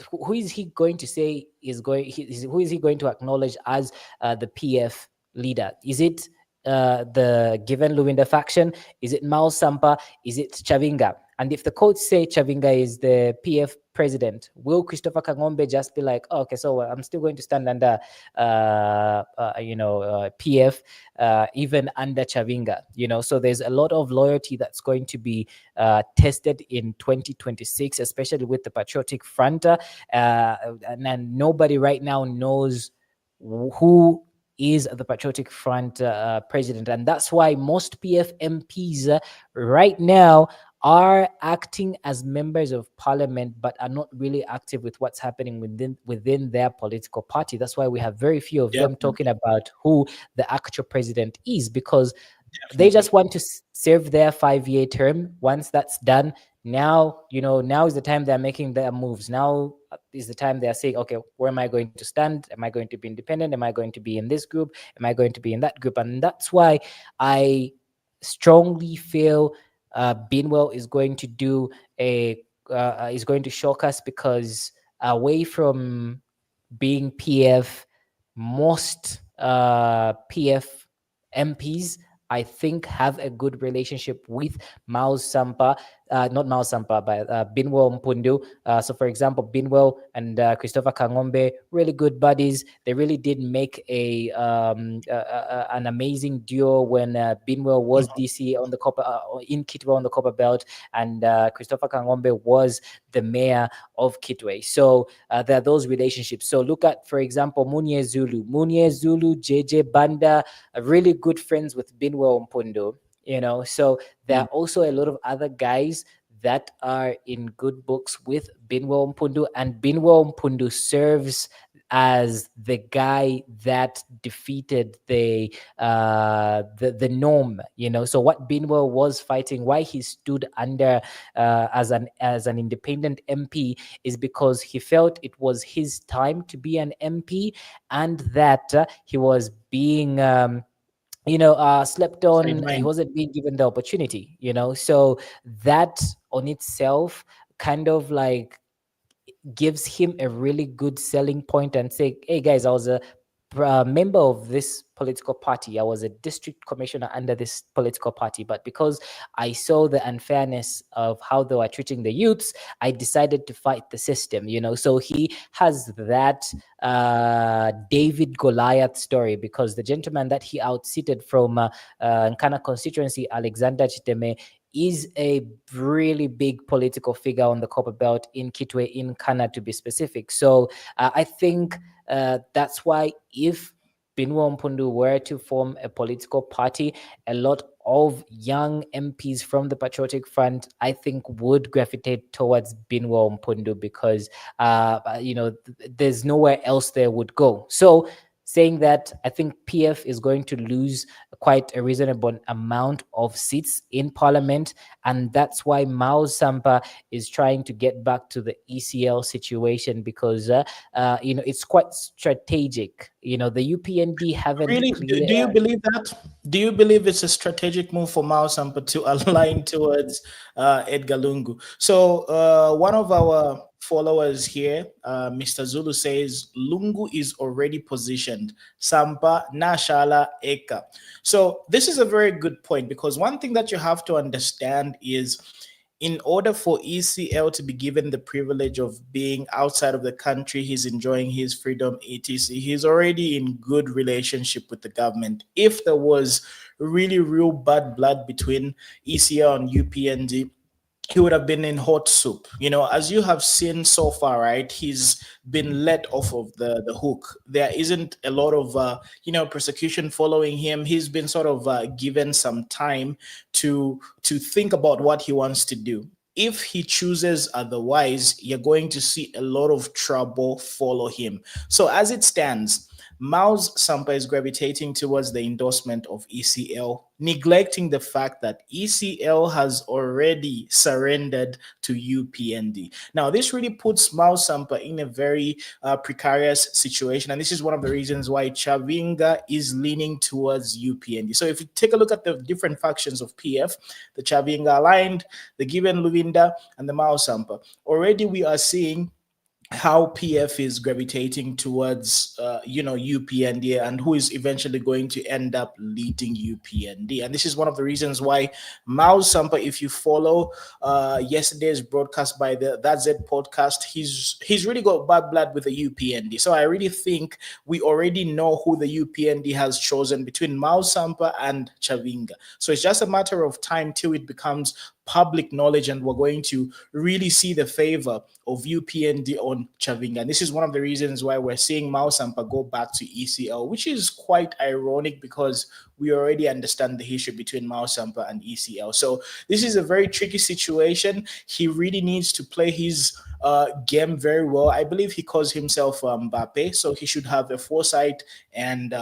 who is he going to say is going, who is he going to acknowledge as the PF leader? Is it the given Luwinda faction? Is it Mao Sampa? Is it Chavinga? And if the courts say Chavinga is the PF president, will Christopher Kangombe just be like, oh, okay, so I'm still going to stand under, PF, even under Chavinga? So there's a lot of loyalty that's going to be tested in 2026, especially with the Patriotic Front, and nobody right now knows who is the Patriotic Front president, and that's why most PF MPs right now are acting as members of parliament, but are not really active with what's happening within their political party. That's why we have very few of them Definitely, talking about who the actual president is, because they definitely. just want to serve their 5-year term. Once that's done, now is the time they're making their moves. Now is the time they're saying, okay, where am I going to stand? Am I going to be independent? Am I going to be in this group? Am I going to be in that group? And that's why I strongly feel Binwell is going to do is going to shock us, because away from being PF, most PF MPs, I think, have a good relationship with Mao Sampa, not Mao Sampa, but Binwell Mpundu. So, for example, Binwell and Christopher Kangombe, really good buddies. They really did make an amazing duo when Binwell was DC on the copper, in Kitwe on the Copper Belt, and Christopher Kangombe was the mayor of Kitwe. So there are those relationships. So look at, for example, Munye Zulu, JJ Banda, are really good friends with Binwell Mpundo. So there are also a lot of other guys that are in good books with Binwell Mpundu, and Binwell Mpundu serves as the guy that defeated the norm. So what Binwell was fighting, why he stood under as an independent MP, is because he felt it was his time to be an MP, and that he was being slept on. He Sideline. wasn't being given the opportunity. So that on itself kind of like gives him a really good selling point, and say, hey guys, I was a member of this political party. I was a district commissioner under this political party, but because I saw the unfairness of how they were treating the youths, I decided to fight the system. So he has that David Goliath story, because the gentleman that he outseated from Nkana constituency, Alexander Chiteme, is a really big political figure on the copper belt in Kitwe, in Kana to be specific. So I think that's why if Binwa Mpundu were to form a political party, a lot of young MPs from the Patriotic Front, I think, would gravitate towards Binwa Mpundu because, there's nowhere else they would go. So saying that, I think PF is going to lose quite a reasonable amount of seats in parliament. And that's why Mao Sampa is trying to get back to the ECL situation because, it's quite strategic. The UPND haven't Really, do you believe that? Do you believe it's a strategic move for Mao Sampa to align towards Edgar Lungu? So one of our followers here, Mr. Zulu, says Lungu is already positioned. Sampa, Nashala, Eka. So this is a very good point because one thing that you have to understand is in order for ECL to be given the privilege of being outside of the country, he's enjoying his freedom, etc. He's already in good relationship with the government. If there was really real bad blood between ECL and UPND, he would have been in hot soup. As you have seen so far, right? He's been let off of the hook. There isn't a lot of persecution following him. He's been sort of given some time to think about what he wants to do. If he chooses otherwise, you're going to see a lot of trouble follow him. So as it stands, Mao's Sampa is gravitating towards the endorsement of ECL, neglecting the fact that ECL has already surrendered to UPND. Now, this really puts Mao Sampa in a very precarious situation, and this is one of the reasons why Chavinga is leaning towards UPND. So if you take a look at the different factions of PF, the Chavinga aligned, the Given Luvinda, and the Mao Sampa, already we are seeing how PF is gravitating towards, UPND and who is eventually going to end up leading UPND. And this is one of the reasons why Mao Sampa, if you follow yesterday's broadcast by the That Z podcast, he's really got bad blood with the UPND. So I really think we already know who the UPND has chosen between Mao Sampa and Chavinga. So it's just a matter of time till it becomes public knowledge and we're going to really see the favor of UPND on Chavinga. And this is one of the reasons why we're seeing Mao Sampa go back to ECL, which is quite ironic because we already understand the history between Mao Sampa and ECL. So this is a very tricky situation. He really needs to play his game very well. I believe he calls himself Mbappe, so he should have a foresight and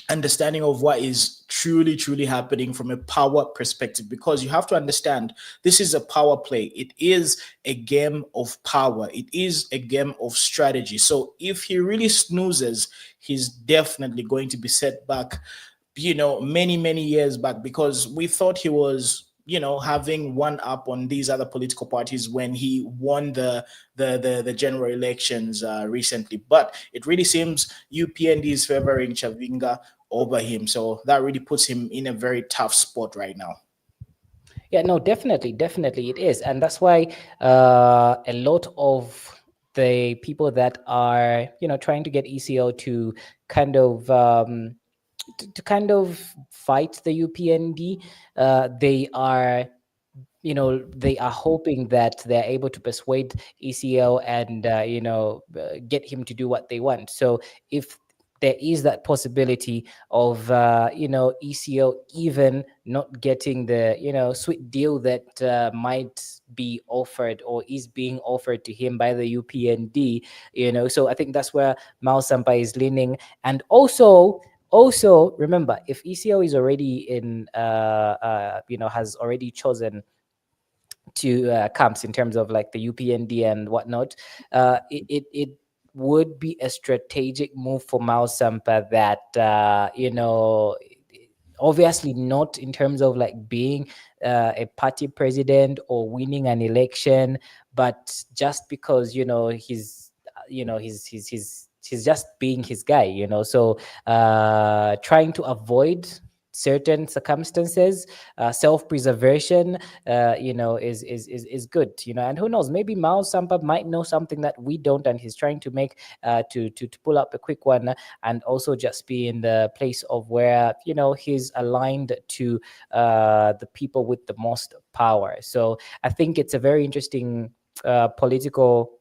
understanding of what is truly happening from a power perspective, because you have to understand this is a power play. It is a game of power. It is a game of strategy. So if he really snoozes, he's definitely going to be set back, many years back, because we thought he was having one up on these other political parties when he won the general elections recently. But it really seems UPND is favoring Chavinga over him. So that really puts him in a very tough spot right now. Yeah, no, definitely it is. And that's why a lot of the people that are, trying to get ECO to kind of to kind of fight the UPND, they are hoping that they're able to persuade ECL and get him to do what they want. So if there is that possibility of ECL even not getting the sweet deal that might be offered or is being offered to him by the UPND, so I think that's where Mao Sampa is leaning. And also remember, if ECL is already in has already chosen to camps in terms of like the UPND and whatnot, it would be a strategic move for Mao Sampa that obviously not in terms of like being a party president or winning an election, but just because he's just being his guy, so trying to avoid certain circumstances, self-preservation, is good, and who knows, maybe Mao Sampa might know something that we don't, and he's trying to make to pull up a quick one and also just be in the place of where he's aligned to the people with the most power. So I think it's a very interesting political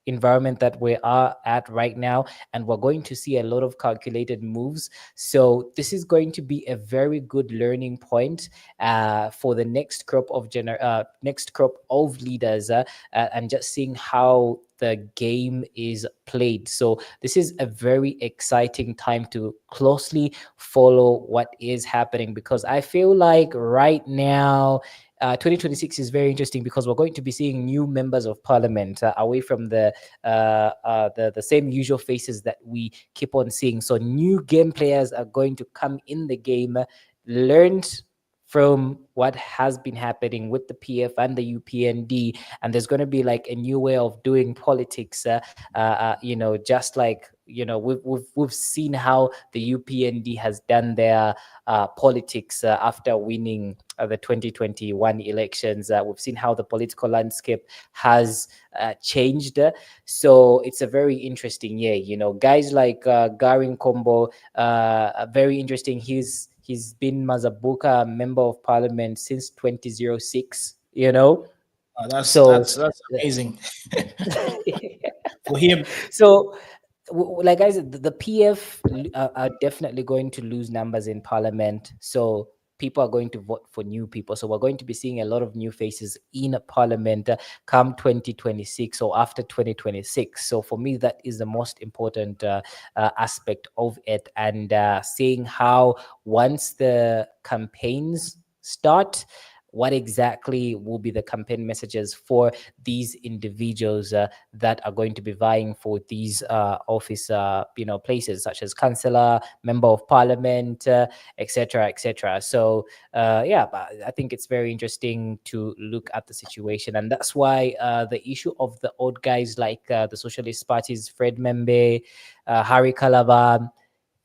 environment that we are at right now, and we're going to see a lot of calculated moves. So this is going to be a very good learning point for the next crop of leaders, and just seeing how the game is played. So this is a very exciting time to closely follow what is happening, because I feel like right now 2026 is very interesting, because we're going to be seeing new members of parliament away from the same usual faces that we keep on seeing. So new game players are going to come in the game, learned from what has been happening with the PF and the UPND, and there's going to be like a new way of doing politics. Just like we've seen how the UPND has done their politics after winning the 2021 elections. We've seen how the political landscape has changed. So it's a very interesting year. Guys like Garin Kombo, very interesting. He's been Mazabuka member of parliament since 2006. That's So amazing for him. so like I said, the PF are definitely going to lose numbers in parliament. So people are going to vote for new people. So we're going to be seeing a lot of new faces in parliament come 2026 or after 2026. So for me, that is the most important aspect of it. And seeing how once the campaigns start, what exactly will be the campaign messages for these individuals that are going to be vying for these office places, such as councillor, member of parliament, etc., etc. So but I think it's very interesting to look at the situation, and that's why the issue of the old guys like the Socialist Party's Fred Membe, Harry Calaban,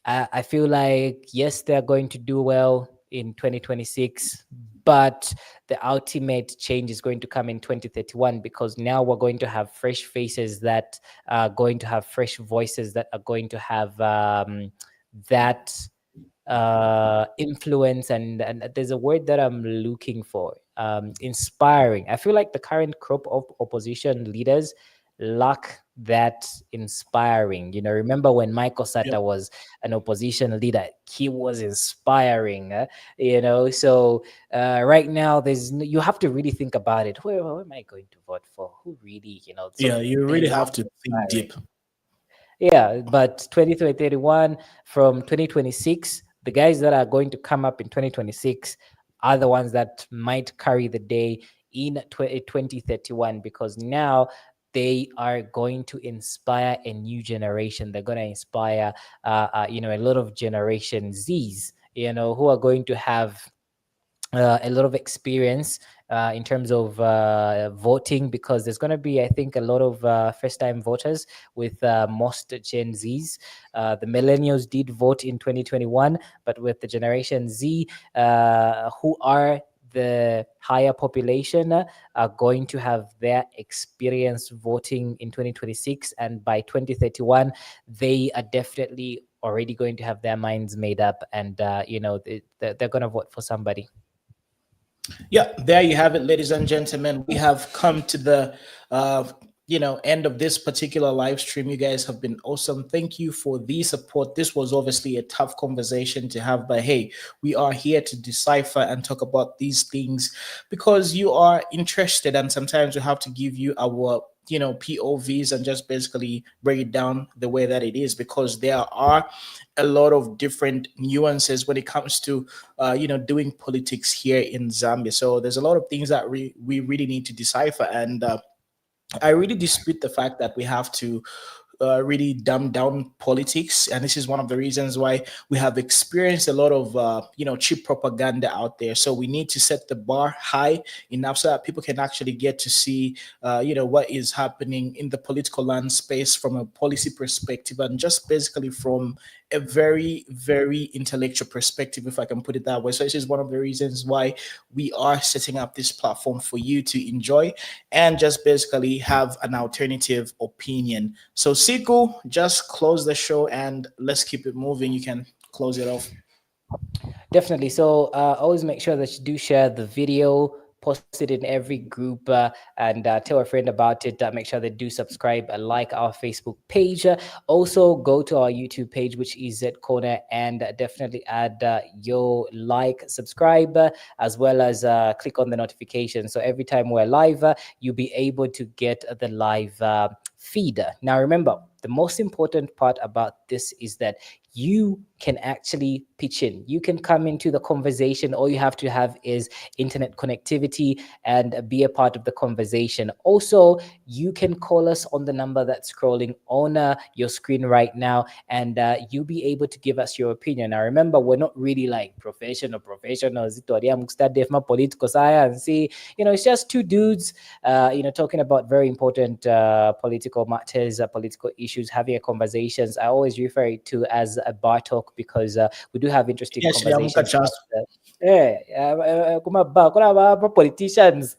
I feel like, yes, they're going to do well in 2026, but the ultimate change is going to come in 2031, because now we're going to have fresh faces that are going to have fresh voices that are going to have that influence, and there's a word that I'm looking for, inspiring. I feel like the current crop of opposition leaders lack that inspiring. Remember when Michael Sata was an opposition leader, he was inspiring. So right now you have to really think about it. Who am I going to vote for? Who really, so You they really lack have to think deep. yeah, but 2031 from 2026, the guys that are going to come up in 2026 are the ones that might carry the day in 2031, because now they are going to inspire a new generation. They're going to inspire, a lot of Generation Zs, who are going to have a lot of experience in terms of voting, because there's going to be, I think, a lot of first-time voters with most Gen Zs. The millennials did vote in 2021, but with the Generation Z, who are the higher population, are going to have their experience voting in 2026, and by 2031 they are definitely already going to have their minds made up, and they're going to vote for somebody. Yeah, there you have it, ladies and gentlemen. We have come to the end of this particular live stream. You guys have been awesome. Thank you for the support. This was obviously a tough conversation to have, but hey, we are here to decipher and talk about these things because you are interested, and sometimes we have to give you our POVs and just basically break it down the way that it is, because there are a lot of different nuances when it comes to doing politics here in Zambia. So there's a lot of things that we really need to decipher, and I really dispute the fact that we have to really dumb down politics, and this is one of the reasons why we have experienced a lot of cheap propaganda out there. So we need to set the bar high enough so that people can actually get to see what is happening in the political land space from a policy perspective, and just basically from a very, very intellectual perspective, if I can put it that way. So this is one of the reasons why we are setting up this platform for you to enjoy and just basically have an alternative opinion. So Siku, just close the show and let's keep it moving. You can close it off. Definitely. So always make sure that you do share the video, post it in every group, and tell a friend about it. Make sure they do subscribe, like our Facebook page. Also, go to our YouTube page, which is Z Corner, and definitely add your like, subscribe, as well as click on the notification. So every time we're live, you'll be able to get the live feed. Now, remember, the most important part about this is that you can actually pitch in. You can come into the conversation. All you have to have is internet connectivity and be a part of the conversation. Also, you can call us on the number that's scrolling on your screen right now, and you'll be able to give us your opinion. Now, remember, we're not really like professionals. Study political science. It's just two dudes, talking about very important political matters, political issues, having a conversations. I always refer it to as a bar talk, because we do have interesting conversations. Politicians.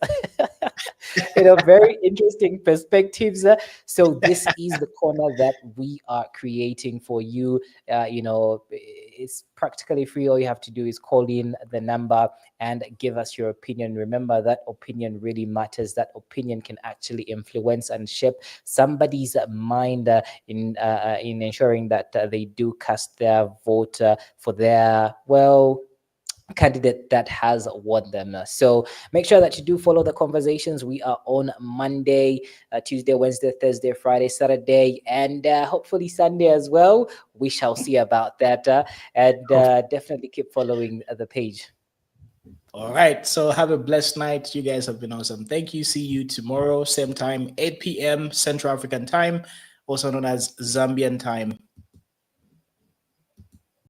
Very interesting perspectives. So this is the corner that we are creating for you. It's practically free. All you have to do is call in the number and give us your opinion. Remember, that opinion really matters. That opinion can actually influence and shape somebody's mind in ensuring that they do cast their vote for their candidate that has won them. So make sure that you do follow the conversations. We are on Monday, Tuesday, Wednesday, Thursday, Friday, Saturday, and hopefully Sunday as well. We shall see about that, and definitely keep following the page. All right, so have a blessed night. You guys have been awesome. Thank you. See you tomorrow, same time, 8 p.m. Central African time, also known as Zambian time.